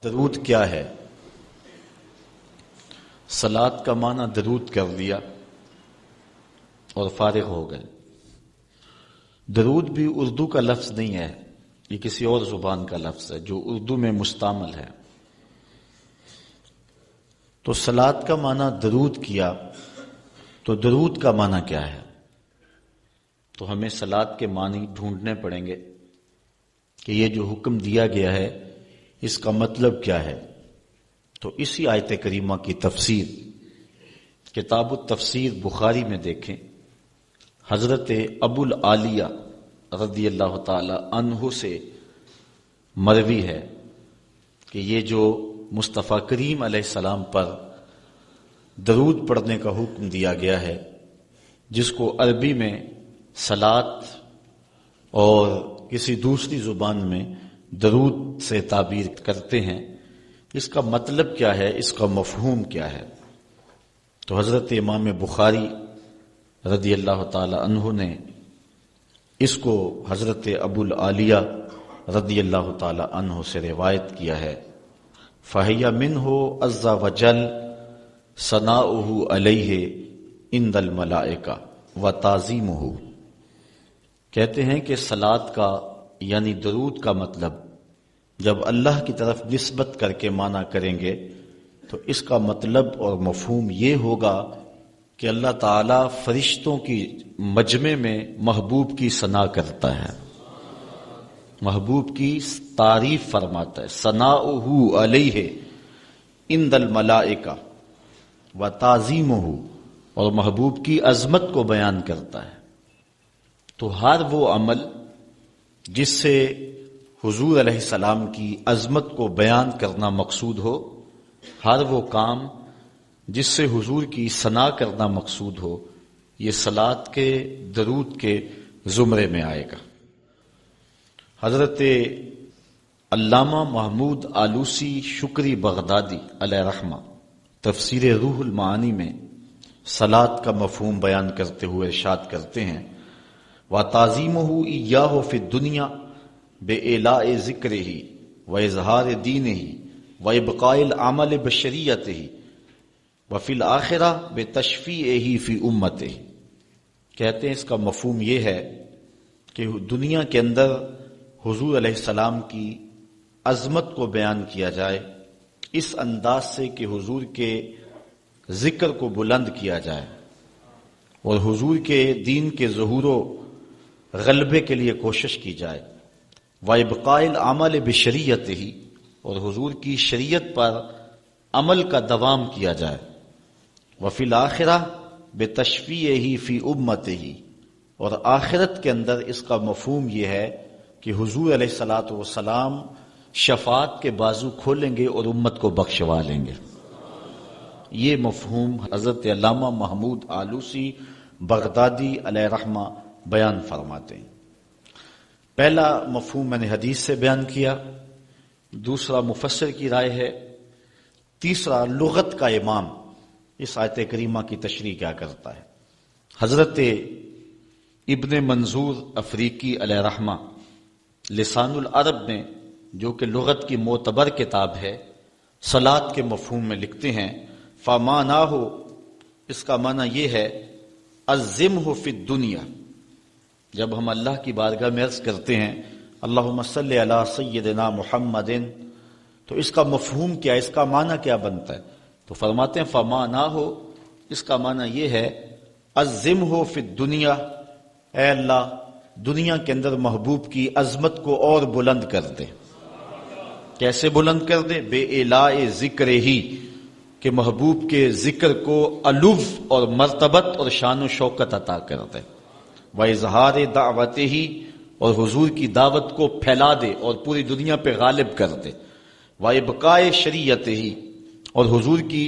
درود کیا ہے؟ صلات کا معنی درود کر لیا اور فارغ ہو گئے۔ درود بھی اردو کا لفظ نہیں ہے، یہ کسی اور زبان کا لفظ ہے جو اردو میں مستعمل ہے۔ تو صلات کا معنی درود کیا تو درود کا معنی کیا ہے؟ تو ہمیں صلات کے معنی ڈھونڈنے پڑیں گے کہ یہ جو حکم دیا گیا ہے اس کا مطلب کیا ہے۔ تو اسی آیت کریمہ کی تفسیر کتاب التفسیر بخاری میں دیکھیں، حضرت ابو العالیہ رضی اللہ تعالی عنہ سے مروی ہے کہ یہ جو مصطفیٰ کریم علیہ السلام پر درود پڑھنے کا حکم دیا گیا ہے، جس کو عربی میں صلات اور کسی دوسری زبان میں درود سے تعبیر کرتے ہیں، اس کا مطلب کیا ہے، اس کا مفہوم کیا ہے۔ تو حضرت امام بخاری رضی اللہ تعالی عنہ نے اس کو حضرت ابو العالیہ رضی اللہ تعالی عنہ سے روایت کیا ہے۔ فَهِيَ مِنْهُ عَزَّ وَجَلَّ ثَنَاؤُهُ عَلَيْهِ عِنْدَ الْمَلَائِكَةِ وَتَعْظِيمُهُ، کہتے ہیں کہ صلات کا یعنی درود کا مطلب جب اللہ کی طرف نسبت کر کے معنی کریں گے تو اس کا مطلب اور مفہوم یہ ہوگا کہ اللہ تعالی فرشتوں کی مجمع میں محبوب کی ثنا کرتا ہے، محبوب کی تعریف فرماتا ہے۔ ثناؤہ علیہ عند الملائکہ وتعظیمہ، اور محبوب کی عظمت کو بیان کرتا ہے۔ تو ہر وہ عمل جس سے حضور علیہ السلام کی عظمت کو بیان کرنا مقصود ہو، ہر وہ کام جس سے حضور کی ثنا کرنا مقصود ہو، یہ صلات کے درود کے زمرے میں آئے گا۔ حضرت علامہ محمود آلوسی شکری بغدادی علیہ رحمہ تفسیر روح المعانی میں صلات کا مفہوم بیان کرتے ہوئے ارشاد کرتے ہیں، وَتَعْظِيمُهُ إِيَّاهُ فِي الدُّنْيَا بِإِعْلَاءِ ذِكْرِهِ وَإِظْهَارِ دِينِهِ وَإِبْقَاءِ الْعَمَلِ بِشَرِيعَتِهِ وَفِي الْآخِرَةِ بِتَشْفِيعِهِ فِي أُمَّتِهِ، کہتے ہیں اس کا مفہوم یہ ہے کہ دنیا کے اندر حضور علیہ السلام کی عظمت کو بیان کیا جائے اس انداز سے کہ حضور کے ذکر کو بلند کیا جائے اور حضور کے دین کے ظہور و غلبے کے لیے کوشش کی جائے، وَإِبْقَاءِ الْعَمَلِ بِشَرِيعَتِهِ، اور حضور کی شریعت پر عمل کا دوام کیا جائے، وَفِي الْآخِرَةِ بِتَشْفِيعِهِ فِي أُمَّتِهِ، اور آخرت کے اندر اس کا مفہوم یہ ہے کہ حضور علیہ الصلاۃ والسلام شفاعت کے بازو کھولیں گے اور امت کو بخشوا لیں گے۔ یہ مفہوم حضرت علامہ محمود آلوسی بغدادی علیہ رحمہ بیان فرماتے ہیں۔ پہلا مفہوم میں نے حدیث سے بیان کیا، دوسرا مفسر کی رائے ہے، تیسرا لغت کا امام اس آیت کریمہ کی تشریح کیا کرتا ہے۔ حضرت ابن منظور افریقی علیہ رحمہ لسان العرب میں، جو کہ لغت کی معتبر کتاب ہے، صلات کے مفہوم میں لکھتے ہیں، فَمَانَاهُ، اس کا معنی یہ ہے، عَظِّمْهُ فِي الدُّنْيَا، جب ہم اللہ کی بارگاہ میں عرض کرتے ہیں اللہم صلی علی سیدنا محمد، تو اس کا مفہوم کیا، اس کا معنی کیا بنتا ہے؟ تو فرماتے ہیں فَمَانَاهُ، اس کا معنی یہ ہے، عَظِّمْهُ فِي الدُّنْيَا، اے اللہ دنیا کے اندر محبوب کی عظمت کو اور بلند کر دے۔ کیسے بلند کر دے؟ بے اعلاء ذکر ہی، کہ محبوب کے ذکر کو علو اور مرتبت اور شان و شوکت عطا کر دے، وَإِظْهَارِ دَعْوَتِهِ، اور حضور کی دعوت کو پھیلا دے اور پوری دنیا پہ غالب کر دے، وَإِبْقَاءِ شَرِيعَتِهِ، اور حضور کی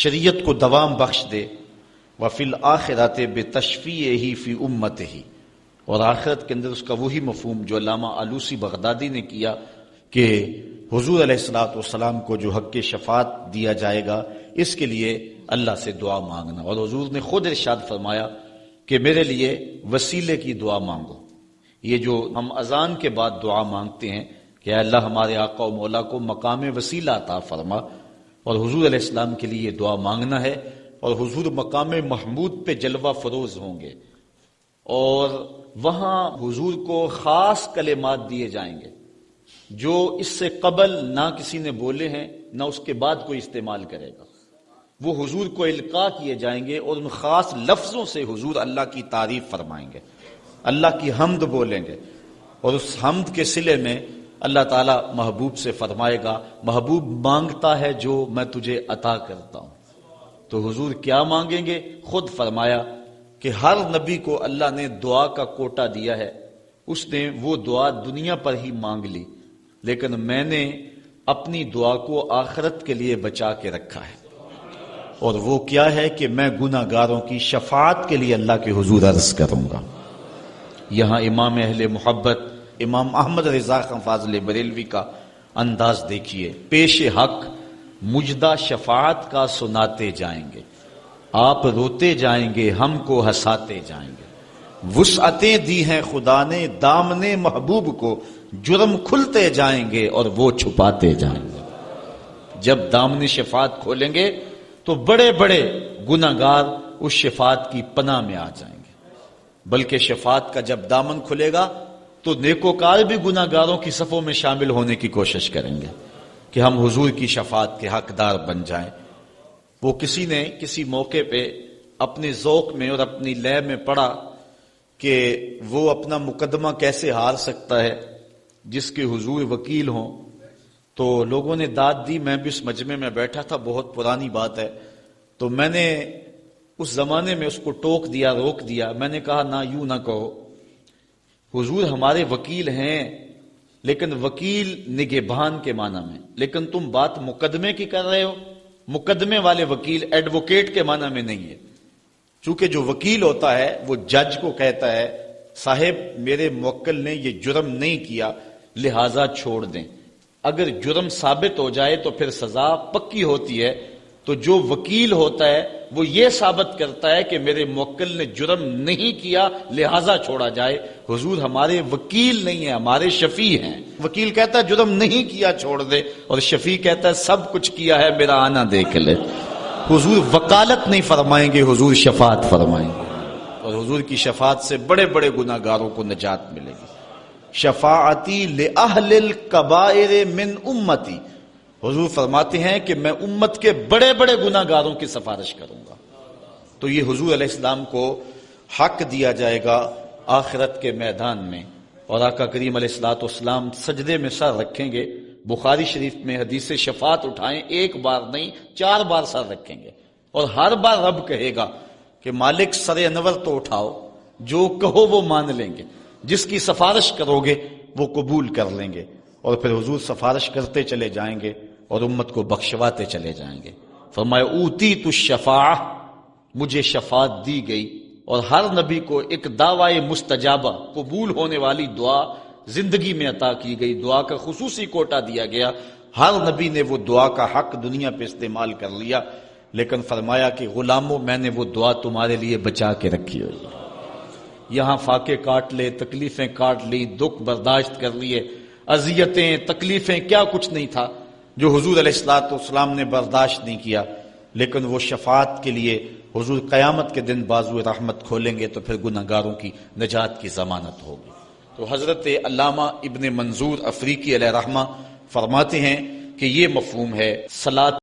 شریعت کو دوام بخش دے، وَفِي الْآخِرَةِ بِتَشْفِيعِهِ فِي أُمَّتِهِ، اور آخرت کے اندر اس کا وہی مفہوم جو علامہ آلوسی بغدادی نے کیا کہ حضور علیہ الصلوۃ والسلام کو جو حق شفاعت دیا جائے گا، اس کے لیے اللہ سے دعا مانگنا، اور حضور نے خود ارشاد فرمایا کہ میرے لیے وسیلے کی دعا مانگو۔ یہ جو ہم اذان کے بعد دعا مانگتے ہیں کہ اے اللہ ہمارے آقا و مولا کو مقام وسیلہ عطا فرما، اور حضور علیہ السلام کے لیے یہ دعا مانگنا ہے، اور حضور مقام محمود پہ جلوہ فروز ہوں گے، اور وہاں حضور کو خاص کلمات دیے جائیں گے جو اس سے قبل نہ کسی نے بولے ہیں نہ اس کے بعد کوئی استعمال کرے گا۔ وہ حضور کو القاء کیے جائیں گے اور ان خاص لفظوں سے حضور اللہ کی تعریف فرمائیں گے، اللہ کی حمد بولیں گے، اور اس حمد کے صلے میں اللہ تعالیٰ محبوب سے فرمائے گا محبوب مانگتا ہے جو میں تجھے عطا کرتا ہوں۔ تو حضور کیا مانگیں گے؟ خود فرمایا کہ ہر نبی کو اللہ نے دعا کا کوٹا دیا ہے، اس نے وہ دعا دنیا پر ہی مانگ لی، لیکن میں نے اپنی دعا کو آخرت کے لیے بچا کے رکھا ہے، اور وہ کیا ہے کہ میں گناہ گاروں کی شفاعت کے لیے اللہ کے حضور عرض کروں گا۔ یہاں امام اہل محبت امام احمد رضا خان فاضل بریلوی کا انداز دیکھیے، پیش حق مجدہ شفاعت کا سناتے جائیں گے، آپ روتے جائیں گے ہم کو ہنساتے جائیں گے، وسعتیں دی ہیں خدا نے دامن محبوب کو، جرم کھلتے جائیں گے اور وہ چھپاتے جائیں گے۔ جب دامن شفاعت کھولیں گے تو بڑے بڑے گناہ گار اس شفاعت کی پناہ میں آ جائیں گے، بلکہ شفاعت کا جب دامن کھلے گا تو نیکوکار بھی گناہ گاروں کی صفوں میں شامل ہونے کی کوشش کریں گے کہ ہم حضور کی شفاعت کے حقدار بن جائیں۔ وہ کسی نے کسی موقع پہ اپنے ذوق میں اور اپنی لے میں پڑھا کہ وہ اپنا مقدمہ کیسے ہار سکتا ہے جس کے حضور وکیل ہوں، تو لوگوں نے داد دی، میں بھی اس مجمع میں بیٹھا تھا، بہت پرانی بات ہے، تو میں نے اس زمانے میں اس کو ٹوک دیا، روک دیا، میں نے کہا نہ یوں نہ کہو، حضور ہمارے وکیل ہیں، لیکن وکیل نگہبان کے معنی میں، لیکن تم بات مقدمے کی کر رہے ہو، مقدمے والے وکیل ایڈوکیٹ کے معنی میں نہیں ہے، چونکہ جو وکیل ہوتا ہے وہ جج کو کہتا ہے صاحب میرے موکل نے یہ جرم نہیں کیا لہذا چھوڑ دیں، اگر جرم ثابت ہو جائے تو پھر سزا پکی ہوتی ہے، تو جو وکیل ہوتا ہے وہ یہ ثابت کرتا ہے کہ میرے موکل نے جرم نہیں کیا لہذا چھوڑا جائے۔ حضور ہمارے وکیل نہیں ہیں، ہمارے شفیع ہیں۔ وکیل کہتا ہے جرم نہیں کیا چھوڑ دے، اور شفیع کہتا ہے سب کچھ کیا ہے میرا آنا دیکھ لے۔ حضور وکالت نہیں فرمائیں گے، حضور شفاعت فرمائیں گے، اور حضور کی شفاعت سے بڑے بڑے گناہ گاروں کو نجات ملے گی۔ شفاعتی لأہل الکبائر من امتی، حضور فرماتے ہیں کہ میں امت کے بڑے بڑے گناہ گاروں کی سفارش کروں گا۔ تو یہ حضور علیہ السلام کو حق دیا جائے گا آخرت کے میدان میں، اور آقا کریم علیہ الصلوۃ والسلام سجدے میں سر رکھیں گے۔ بخاری شریف میں حدیث شفاعت اٹھائیں، ایک بار نہیں 4 بار سر رکھیں گے، اور ہر بار رب کہے گا کہ مالک سر انور تو اٹھاؤ، جو کہو وہ مان لیں گے، جس کی سفارش کرو گے وہ قبول کر لیں گے، اور پھر حضور سفارش کرتے چلے جائیں گے اور امت کو بخشواتے چلے جائیں گے۔ فرمایا اوتیت الشفاعہ، مجھے شفاعت دی گئی، اور ہر نبی کو ایک دعوی مستجابہ قبول ہونے والی دعا زندگی میں عطا کی گئی، دعا کا خصوصی کوٹا دیا گیا، ہر نبی نے وہ دعا کا حق دنیا پہ استعمال کر لیا، لیکن فرمایا کہ غلاموں میں نے وہ دعا تمہارے لیے بچا کے رکھی ہوئی ہے۔ یہاں فاقے کاٹ لے، تکلیفیں کاٹ لی، دکھ برداشت کر لیے، اذیتیں تکلیفیں کیا کچھ نہیں تھا جو حضور علیہ الصلوۃ والسلام نے برداشت نہیں کیا، لیکن وہ شفاعت کے لیے حضور قیامت کے دن بازو رحمت کھولیں گے تو پھر گناہ گاروں کی نجات کی ضمانت ہوگی۔ تو حضرت علامہ ابن منظور افریقی علیہ رحمہ فرماتے ہیں کہ یہ مفہوم ہے صلاۃ